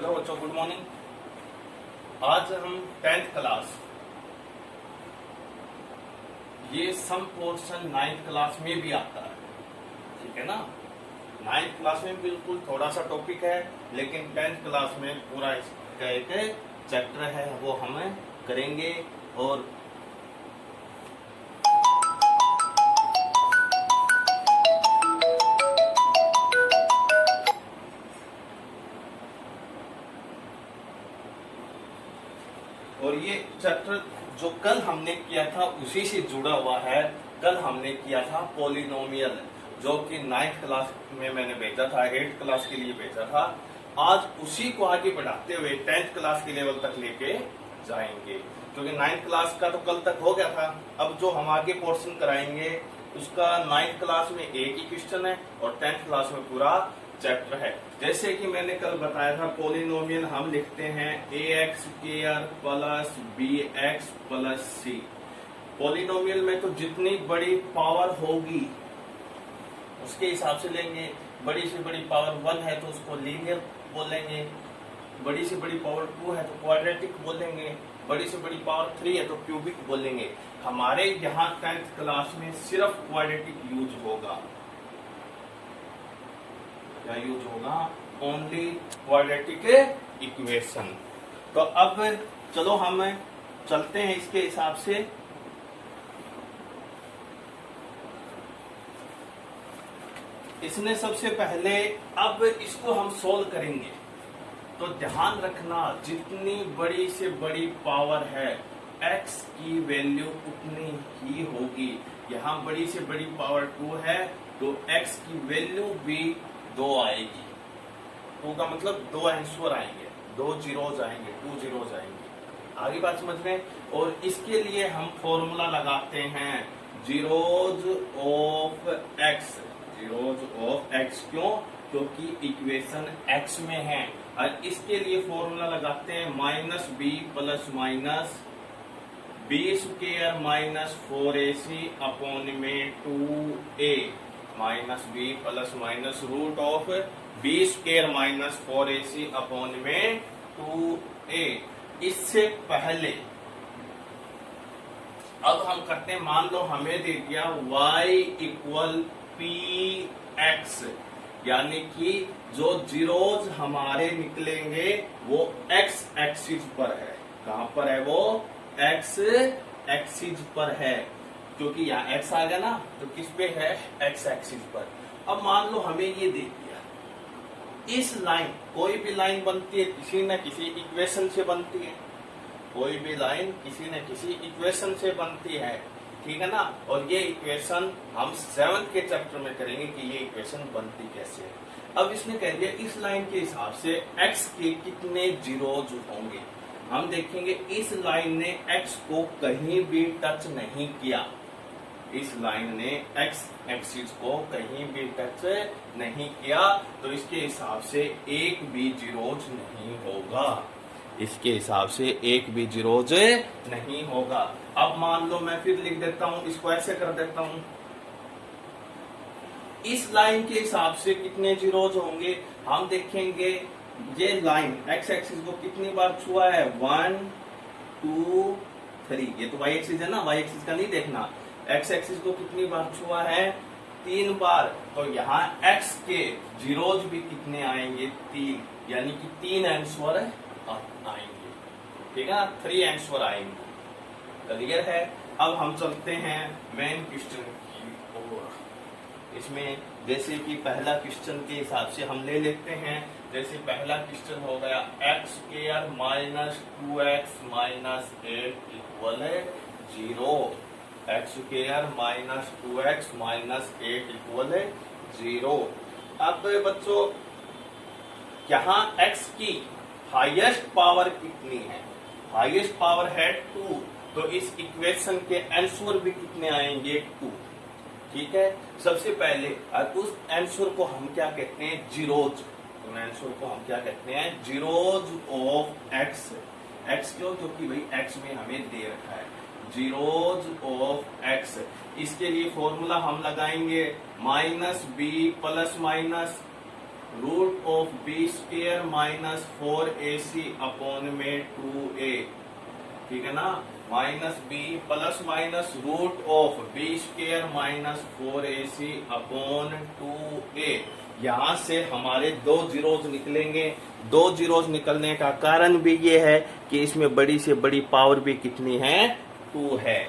Hello बच्चों, good morning. आज हम 10th क्लास, ये सम पोर्शन 9th क्लास में भी आता है, ठीक है ना। 9th क्लास में बिल्कुल थोड़ा सा टॉपिक है, लेकिन 10th क्लास में पूरा इसका एक चैप्टर है, वो हम करेंगे। और ये चैप्टर जो कल हमने किया था उसी से जुड़ा हुआ है। कल हमने किया था पॉलिनोमियल, जो कि 9th क्लास में मैंने भेजा था, 8th क्लास के लिए भेजा था। आज उसी को आगे बढ़ाते हुए 10th क्लास के लेवल तक लेके जाएंगे, क्योंकि 9th क्लास का तो कल तक हो गया था। अब जो हम आगे पोर्शन कराएंगे उसका 9th क्लास में एक ही क्वेश्चन है और 10th क्लास में पूरा चैप्टर है। जैसे कि मैंने कल बताया था, पॉलिनोमियल हम लिखते हैं ax square plus bx plus c। Polynomial में तो जितनी बड़ी पावर होगी उसके हिसाब से लेंगे। बड़ी से बड़ी पावर 1 है तो उसको लीनियर बोलेंगे, बड़ी से बड़ी पावर 2 है तो क्वाड्रेटिक बोलेंगे, बड़ी से बड़ी पावर 3 है तो क्यूबिक बोलेंगे। हमारे यहाँ 10th क्लास में सिर्फ क्वाड्रेटिक यूज होगा। क्या यूज होगा? Only quadratic equation. तो अब चलो हम चलते हैं इसके हिसाब से। इसने सबसे पहले, अब इसको हम सोल्व करेंगे तो ध्यान रखना, जितनी बड़ी से बड़ी पावर है x की वैल्यू उतनी ही होगी। यहाँ बड़ी से बड़ी पावर 2 है तो x की वैल्यू भी 2 आएगी। 2 का मतलब 2 आंसर आएंगे, 2 जीरोज आएंगे, 2 जीरोज आएंगे। आगे बात समझ में। और इसके लिए हम फॉर्मूला लगाते हैं zeros of x। Zeros of x क्यों? क्योंकि इक्वेशन x में है। और इसके लिए फॉर्मूला लगाते हैं minus B plus minus B square minus 4ac upon में 2a minus B plus minus root of B square minus 4ac upon में 2a। इससे पहले अब हम करते हैं, मान लो हमें दे दिया y इक्वल px, यानी कि जो जीरोज हमारे निकलेंगे वो x एक्सिस पर है। कहां पर है वो? x एक्सिस पर है, क्योंकि यहाँ x आ गया ना, तो किस पे है? x एक्सिस पर। अब मान लो हमें ये दे दिया, इस लाइन, कोई भी लाइन बनती है किसी न किसी इक्वेशन से बनती है। कोई भी लाइन किसी न किसी इक्वेशन से बनती है, ठीक है ना। और ये इक्वेशन हम 7th के चैप्टर में करेंगे कि ये इक्वेशन बनती कैसे है। अब इसने कह दिया इस लाइन के हिसाब से x के कितने जीरोज होंगे। हम देखेंगे इस लाइन ने x को कहीं भी टच नहीं किया। इस लाइन ने x एक्सिस को कहीं भी टच नहीं किया, तो इसके हिसाब से एक भी जीरोज नहीं होगा। इसके हिसाब से एक भी जीरोज नहीं होगा। अब मान लो मैं फिर लिख देता हूं, इसको ऐसे कर देता हूं, इस लाइन के हिसाब से कितने जीरोज होंगे हम देखेंगे। ये लाइन x एक्सिस को कितनी बार छुआ है? 1 2 3। ये तो y एक्सिस है ना, y एक्सिस का नहीं देखना। x एक्सिस को कितनी बार छुआ है? 3 बार। तो यहाँ x के जीरोज भी कितने आएंगे? 3, यानी कि 3 आंसर आएंगे, ठीक है ना। 3 आंसर आएंगे। क्लियर है? अब हम चलते हैं मेन क्वेश्चन की ओर। इसमें जैसे कि पहला क्वेश्चन के हिसाब से हम ले लेते हैं। जैसे पहला क्वेश्चन हो गया x square minus 2x minus 8 equal 0। x square minus 2x minus 8 equal 0। अब बच्चों यहाँ x की हाईएस्ट पावर कितनी है? हाईएस्ट पावर है 2, तो इस इक्वेशन के आंसर भी कितने आएंगे? 2, ठीक है। सबसे पहले उस आंसर को हम क्या कहते हैं? जीरोज। तो आंसर को हम क्या कहते हैं? Zeros of x। x क्यों? क्योंकि भाई x में हमें दे रखा है जीरोज ऑफ x। इसके लिए फॉर्मूला हम लगाएंगे minus B plus minus root of B square minus 4ac upon में 2a, ठीक है ना, minus B plus minus root of B square minus 4ac upon 2a। यहां से हमारे दो जीरोज निकलेंगे। दो जीरोज निकलने का कारण भी ये है कि इसमें बड़ी से बड़ी पावर भी कितनी है, 2 है।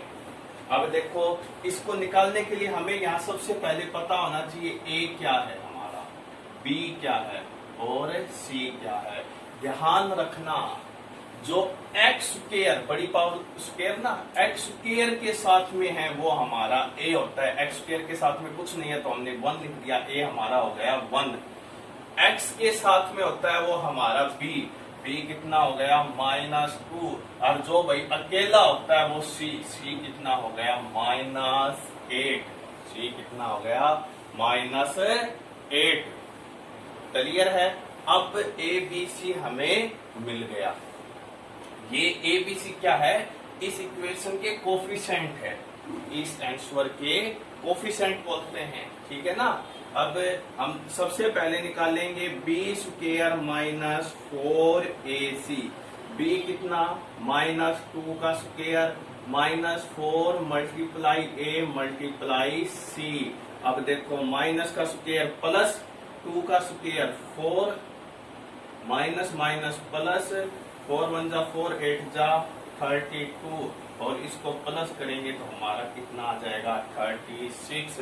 अब देखो, इसको निकालने के लिए हमें यहाँ सबसे पहले पता होना चाहिए a क्या है हमारा, b क्या है और c क्या है। ध्यान रखना, जो एक्स स्क्वायर बड़ी पावर स्क्वायर ना एक्स स्क्वायर के साथ में है वो हमारा a होता है। एक्स स्क्वायर के साथ में कुछ नहीं है तो हमने 1 लिख दिया, a हमारा हो गया 1। x के साथ में होता है वो हमारा b, b कितना हो गया -2। और जो भाई अकेला होता है वो c, c कितना हो गया -8, c कितना हो गया -8। क्लियर है। अब a b c हमें मिल गया। ये a b c क्या है, इस इक्वेशन के कोफिशिएंट है, इस आंसर के कोफिशिएंट बोलते हैं, ठीक है ना। अब हम सबसे पहले निकालेंगे b square minus 4ac, b कितना -2 का square minus 4 multiply a multiply c। अब देखो, माइनस का स्क्वायर प्लस 2 का स्क्वायर 4 माइनस माइनस प्लस 4 1 जा 4 8 जा 32, और इसको प्लस करेंगे तो हमारा कितना आ जाएगा 36।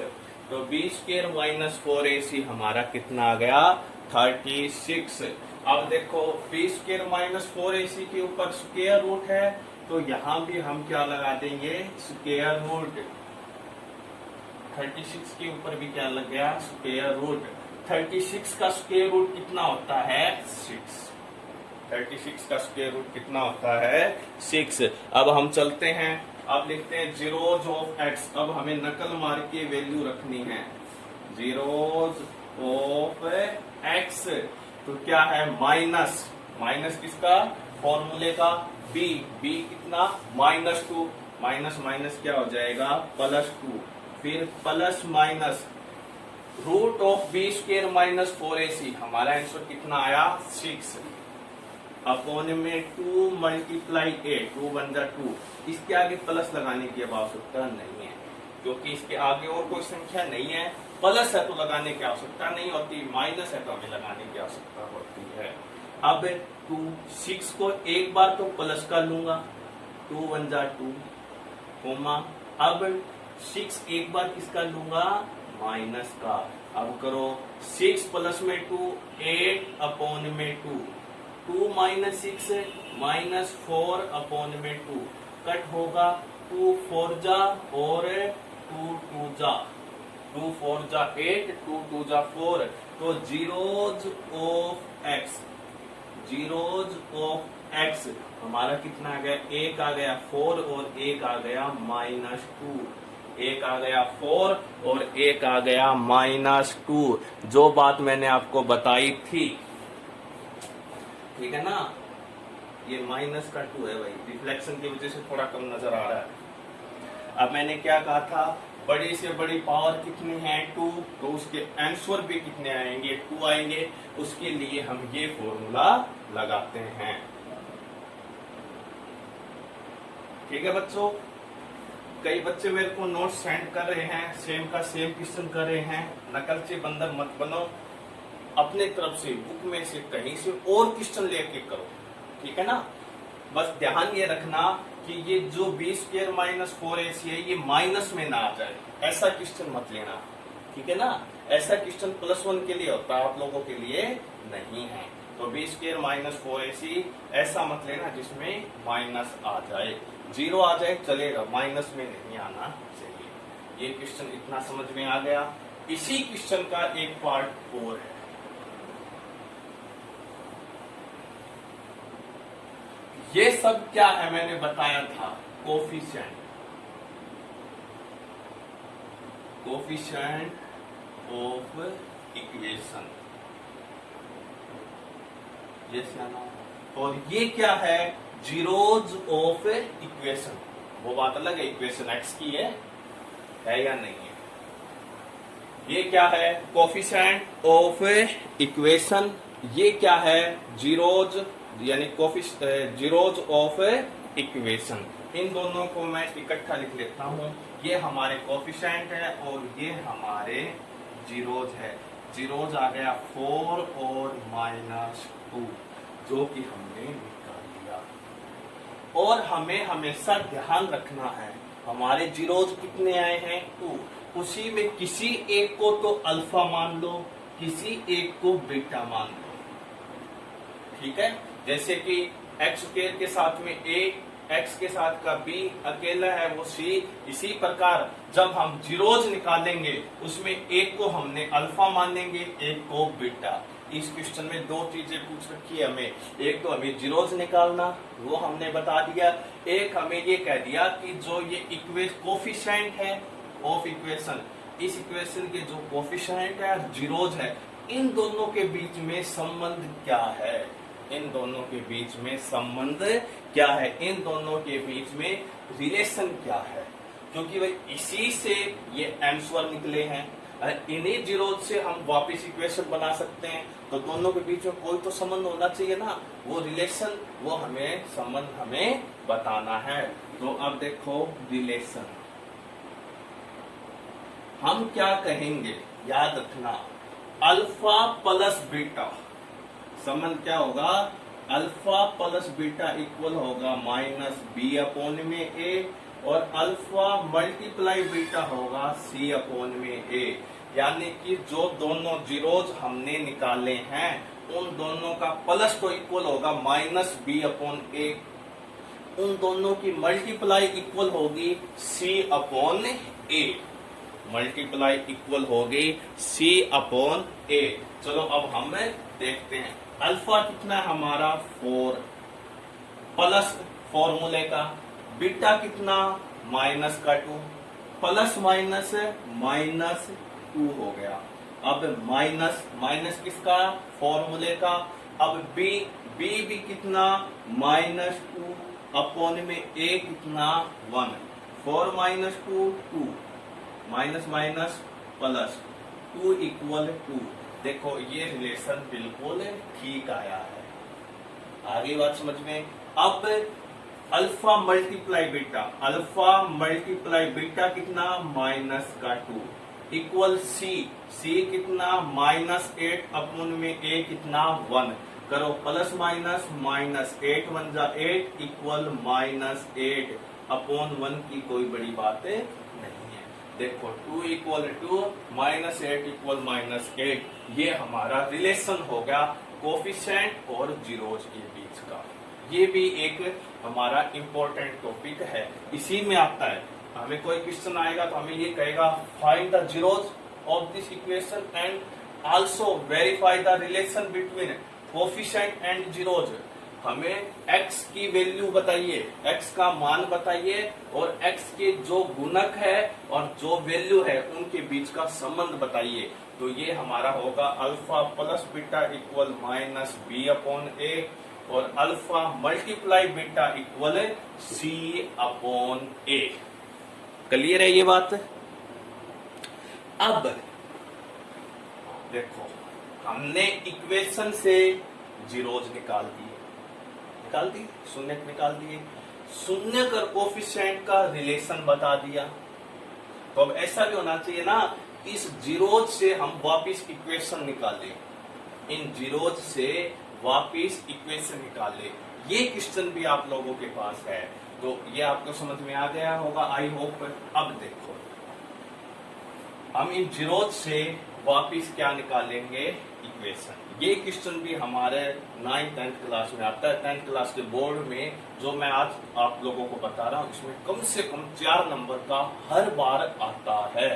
तो b स्क्वायर माइनस 4ac हमारा कितना आ गया 36। अब देखो, b स्क्वायर माइनस 4ac के ऊपर स्क्वायर रूट है तो यहां भी हम क्या लगा देंगे, स्क्वायर रूट। 36 के ऊपर भी क्या लग गया, स्क्वायर रूट। 36 का स्क्वायर रूट कितना होता है 6। 36 का स्क्वायर रूट कितना होता है 6। अब हम चलते हैं, अब लिखते हैं जीरोज ऑफ x। अब हमें नकल मार के वैल्यू रखनी है, जीरोज ऑफ x। तो क्या है माइनस, माइनस किसका, फॉर्मूले का b, b कितना -2, माइनस माइनस क्या हो जाएगा +2, फिर plus minus root of B square minus 4ac हमारा आंसर कितना आया 6 अपॉन में 2 मल्टीप्लाई 8, 2 1 जा 2। इसके आगे प्लस लगाने की अब आवश्यकता नहीं है क्योंकि इसके आगे और कोई संख्या नहीं है। प्लस है तो लगाने की आवश्यकता नहीं होती, माइनस है तो हमें लगाने की आवश्यकता होती है। अब 2 6 को एक बार तो प्लस का लूंगा, 2 1 जा 2 कोमा। अब 6 एक बार किसका लूंगा, माइनस का। अब करो 6 प्लस में 2 8 अपॉन में 2, 2 माइनस 6 -4 अपॉन में 2 कट होगा, 2 4 जा और 2 2 जा, 2 4 जा 8, 2 2 जा 4। तो zeros of x, zeros of x हमारा कितना आ गया, एक आ गया 4 और एक आ गया -2। एक आ गया 4 और एक आ गया -2, जो बात मैंने आपको बताई थी, ठीक है ना। ये -2 है भाई, रिफ्लेक्शन की वजह से थोड़ा कम नजर आ रहा है। अब मैंने क्या कहा था, बड़ी से बड़ी पावर कितनी है 2, तो उसके आंसर भी कितने आएंगे 2 आएंगे। उसके लिए हम ये फॉर्मूला लगाते हैं, ठीक है बच्चों। कई बच्चे मेरे को नोट्स सेंड कर रहे हैं, सेम का सेम क्वेश्चन कर रहे हैं। नकलची बंदर मत बनो, अपने तरफ से बुक में से कहीं से और क्वेश्चन लेके करो, ठीक है ना। बस ध्यान ये रखना कि ये जो b स्क्वायर माइनस 4ac है ये माइनस में ना आ जाए, ऐसा क्वेश्चन मत लेना, ठीक है ना। ऐसा क्वेश्चन +1 के लिए होता है, आप लोगों के लिए नहीं है। तो b स्क्वायर माइनस 4ac ऐसा मत लेना जिसमें माइनस आ जाए, 0 आ जाए चलेगा, माइनस में नहीं आना चाहिए। ये क्वेश्चन इतना समझ में आ गया। इसी क्वेश्चन का एक पार्ट और है, ये सब क्या है मैंने बताया था, coefficient, coefficient of equation, yes या नो। और ये क्या है, जीरोज ऑफ इक्वेशन। वो बात अलग है, इक्वेशन एक्स की है या नहीं है। ये क्या है? Coefficient of equation. ये क्या है? जीरोज, यानी जीरोज ऑफ इक्वेशन। इन दोनों को मैं इकट्ठा लिख लेता हूं। ये हमारे कोफिशिएंट है और ये हमारे जीरोज है। जीरोज आ गया 4 और -2, जो कि हमने निकाल लिया। और हमें हमेशा ध्यान रखना है, हमारे जीरोज कितने आए हैं? 2। उसी में किसी एक को तो अल्फा मान लो, किसी एक को बीटा मान लो। ठीक है, जैसे कि एक्स स्क्वायर के साथ में a, x के साथ का b अकेला है वो c। इसी प्रकार जब हम जीरोज निकालेंगे उसमें एक को हमने अल्फा मानेंगे, एक को बीटा। इस क्वेश्चन में दो चीजें पूछ रखी है हमें, एक तो हमें जीरोज निकालना, वो हमने बता दिया। एक हमें ये कह दिया कि जो ये कोफिशिएंट है ऑफ इक्वेशन, इस इक्वेशन के जो कोफिशिएंट है जीरोज है, इन दोनों के बीच में संबंध क्या है? इन दोनों के बीच में संबंध क्या है? इन दोनों के बीच में रिलेशन क्या है? क्योंकि भाई इसी से ये आंसर निकले हैं, इन्हीं जीरोज से हम वापस इक्वेशन बना सकते हैं, तो दोनों के बीच में कोई तो संबंध होना चाहिए ना। वो रिलेशन, वो हमें संबंध हमें बताना है। तो अब देखो रिलेशन हम क्या कहेंगे, याद रखना, अल्फा प्लस बीटा। संबंध क्या होगा? अल्फा प्लस बीटा इक्वल होगा -b/a, और अल्फा मल्टीप्लाई बीटा होगा c/a। यानी कि जो दोनों जीरोज हमने निकाले हैं उन दोनों का प्लस तो इक्वल होगा -b/a, उन दोनों की मल्टीप्लाई इक्वल होगी c/a। मल्टीप्लाई इक्वल होगी c/a। चलो अब हम देखते हैं, अल्फा कितना है हमारा? 4 प्लस फॉर्मूले का, बीटा कितना? -2, प्लस माइनस -2 हो गया। अब माइनस किसका? फॉर्मूले का। अब b भी कितना? -2 अपॉन में a कितना? 1। 4 - 2 2, माइनस माइनस प्लस 2 = 2। देखो ये रिलेशन बिल्कुल ठीक आया है। आगे बात समझ में। अब alpha multiply beta, alpha multiply beta कितना? -2 इक्वल c कितना? -8 अपॉन में a कितना? 1। करो प्लस माइनस, -8 1 जा 8 इक्वल -8 अपॉन 1 की कोई बड़ी बात नहीं है। देखो 2 = 2, -8 = -8, ये हमारा रिलेशन हो गया कोफिशिएंट और जीरोज के बीच का। ये भी एक हमारा इंपॉर्टेंट टॉपिक है, इसी में आता है। हमें कोई क्वेश्चन आएगा तो हमें ये कहेगा find the zeros of this equation and also verify the relation between coefficient and zeros. हमें x की वैल्यू बताइए, x का मान बताइए, और x के जो गुणक है और जो वैल्यू है उनके बीच का संबंध बताइए। तो ये हमारा होगा alpha plus beta equal -b/a, और alpha multiply beta equal c/a। Clear है ये बात? अब देखो हमने इक्वेशन से जीरोज निकाल दी, शून्य निकाल दिए, शून्य कर कोफिशिएंट का रिलेशन बता दिया। तो अब ऐसा भी होना चाहिए ना, इस जीरोज से हम वापिस इक्वेशन निकालें, इन जीरोज से वापिस इक्वेशन निकालें। ये क्वेश्चन भी आप लोगों के पास है, तो ये आपको समझ में आ गया होगा, आई होप। अब देखो हम इन जीरोज से वापिस क्या निकालेंगे? इक्वेशन। ये क्वेश्चन भी हमारे 9th 10th क्लास में आता है। 10th क्लास के बोर्ड में जो मैं आज आप लोगों को बता रहा हूँ, इसमें कम से कम 4 नंबर का हर बार आता है।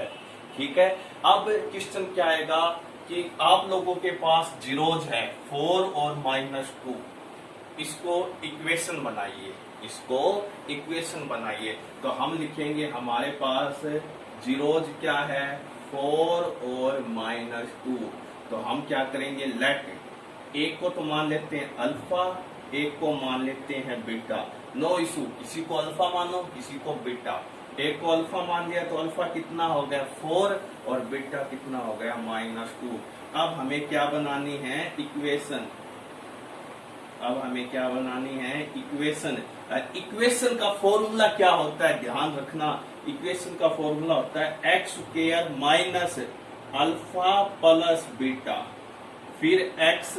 ठीक है, अब क्वेश्चन क्या आएगा कि आप लोगों के पास जीरोज है 4 और -2, इसको इक्वेशन बनाइए, इसको इक्वेशन बनाइए। तो हम लिखेंगे हमारे पास जीरोज क्या है? 4 और -2। तो हम क्या करेंगे? लेट, एक को तो मान लेते हैं अल्फा, एक को मान लेते हैं बीटा। नो इशू, किसी को अल्फा मानो, किसी को बीटा। एक को अल्फा मान लिया तो अल्फा कितना हो गया 4 और बीटा कितना हो गया -2। अब हमें क्या बनानी है इक्वेशन। अब हमें क्या बनानी है इक्वेशन। इक्वेशन का फॉर्मूला क्या होता है ध्यान रखना। इक्वेशन का फॉर्मूला होता है x square minus alpha plus beta, फिर एक्स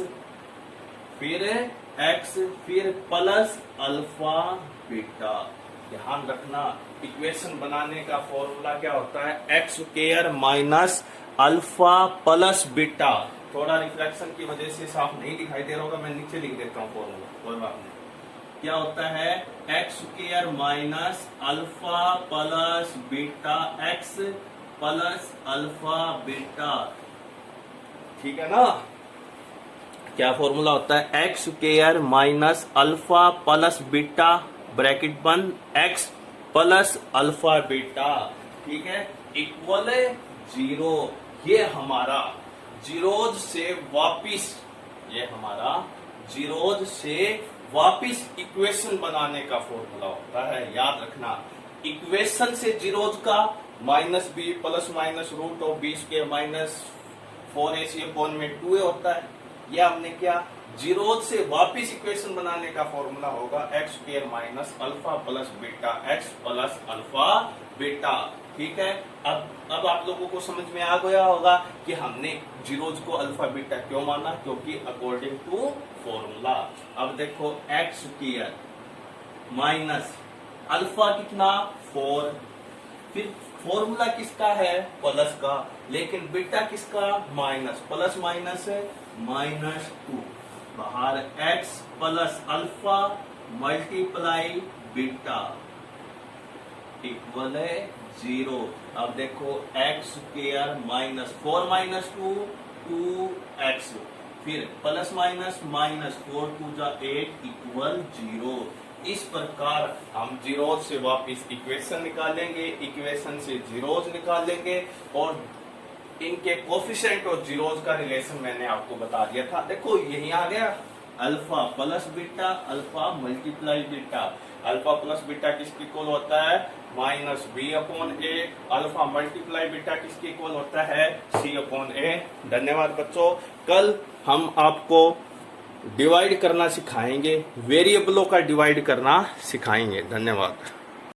फिर प्लस अल्फा बीटा। ध्यान रखना इक्वेशन बनाने का फॉर्मूला क्या होता है x square minus alpha plus beta. थोड़ा रिफ्लेक्शन की वजह से साफ नहीं दिखाई दे रहा होगा, मैं नीचे लिख देता हूँ फॉर्मूला, कोई बात नहीं। क्या होता है x square minus alpha plus beta x plus alpha beta, ठीक है ना। क्या फॉर्मूला होता है x square minus alpha plus beta bracket बंद एक्स प्लस अल्फा बीटा, ठीक है, इक्वल 0। ये हमारा जीरोज से वापिस, ये हमारा जीरोज से वापिस इक्वेशन बनाने का फॉर्मूला होता है। याद रखना इक्वेशन से जीरोज का -b plus minus root of B square minus 4ac/2a होता है। यह हमने क्या जीरोज से वापिस इक्वेशन बनाने का फॉर्मूला होगा x square minus alpha plus beta x plus alpha beta, ठीक है। अब आप लोगों को समझ में आ गया होगा कि हमने जीरोज को अल्फा बीटा क्यों माना, क्योंकि अकॉर्डिंग टू फॉर्मूला। अब देखो एक्स स्क्वायर माइनस अल्फा कितना 4, फिर फॉर्मूला किसका है प्लस का, लेकिन बीटा किसका माइनस, प्लस माइनस है -2, बाहर x plus alpha multiply beta equal है 0। अब देखो x square minus 4 minus 2x, फिर प्लस माइनस -4 2 जा 8 इक्वल 0। इस प्रकार हम जीरोज से वापिस इक्वेशन निकालेंगे, इक्वेशन से जीरोज निकालेंगे और इनके कोफिशिएंट और जीरोज का रिलेशन मैंने आपको बता दिया था। देखो यही आ गया alpha plus beta alpha multiply beta. Alpha plus beta किसके इक्वल होता है -b/a। अल्फा मल्टीप्लाई बीटा किसके इक्वल होता है c/a। धन्यवाद बच्चों। कल हम आपको डिवाइड करना सिखाएंगे, वेरिएबलों का डिवाइड करना सिखाएंगे। धन्यवाद।